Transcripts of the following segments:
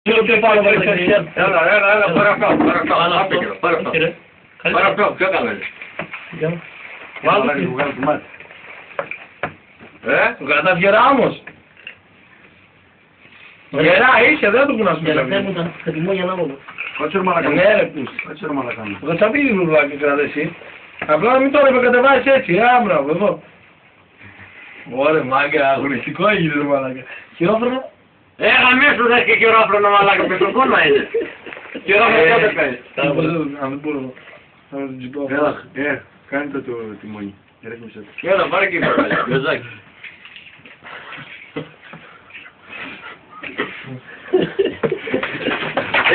Yok yapalım arkadaşlar. Έλα, πάρε αυτό. Πάρε αυτό, ποιο έκανες. Βάλτε Βγάλει, βγάλει το μάτι. κατά γερά όμως. Γερά είσαι, δεν το που να σου πει. Κάτσε ρε μαλακά. Ναι ρε πούς. Κάτσε ρε μαλακά. Δεν θα πει λουλουδάκι κράτα εσύ. Απλά να μην τον επεκατεβάσεις έτσι, άμπραβο, εδώ. Ωραία μάγκα, αγωνιστικό έγινε ρε μαλάκα. Χειρόφρονο. Γαμίσου θες και χειρόφρονο μαλάκα, πεστοκόνα είναι. Χειρόφρονο δεν παίζει. Αν δεν μπορώ. Θα με τον τσιπώ. Έλα, κάνει το τιμόνι. Ρέθμισε το. Έλα, πάρε και υπερβάλλει, γεζάκι.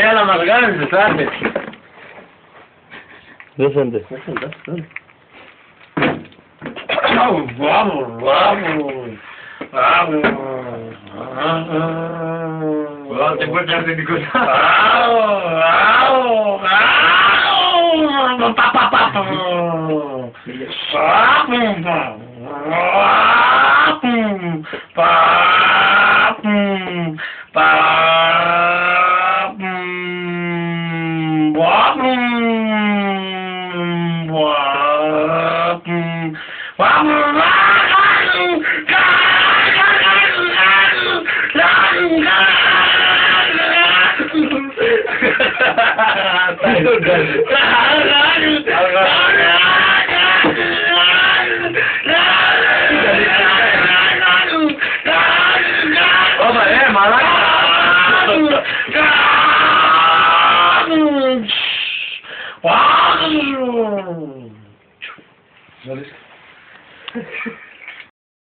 Έλα, μας κάνεις, άρτε. Δεν φαίνεται. Βάλτε πότε αυθεντικό. Τα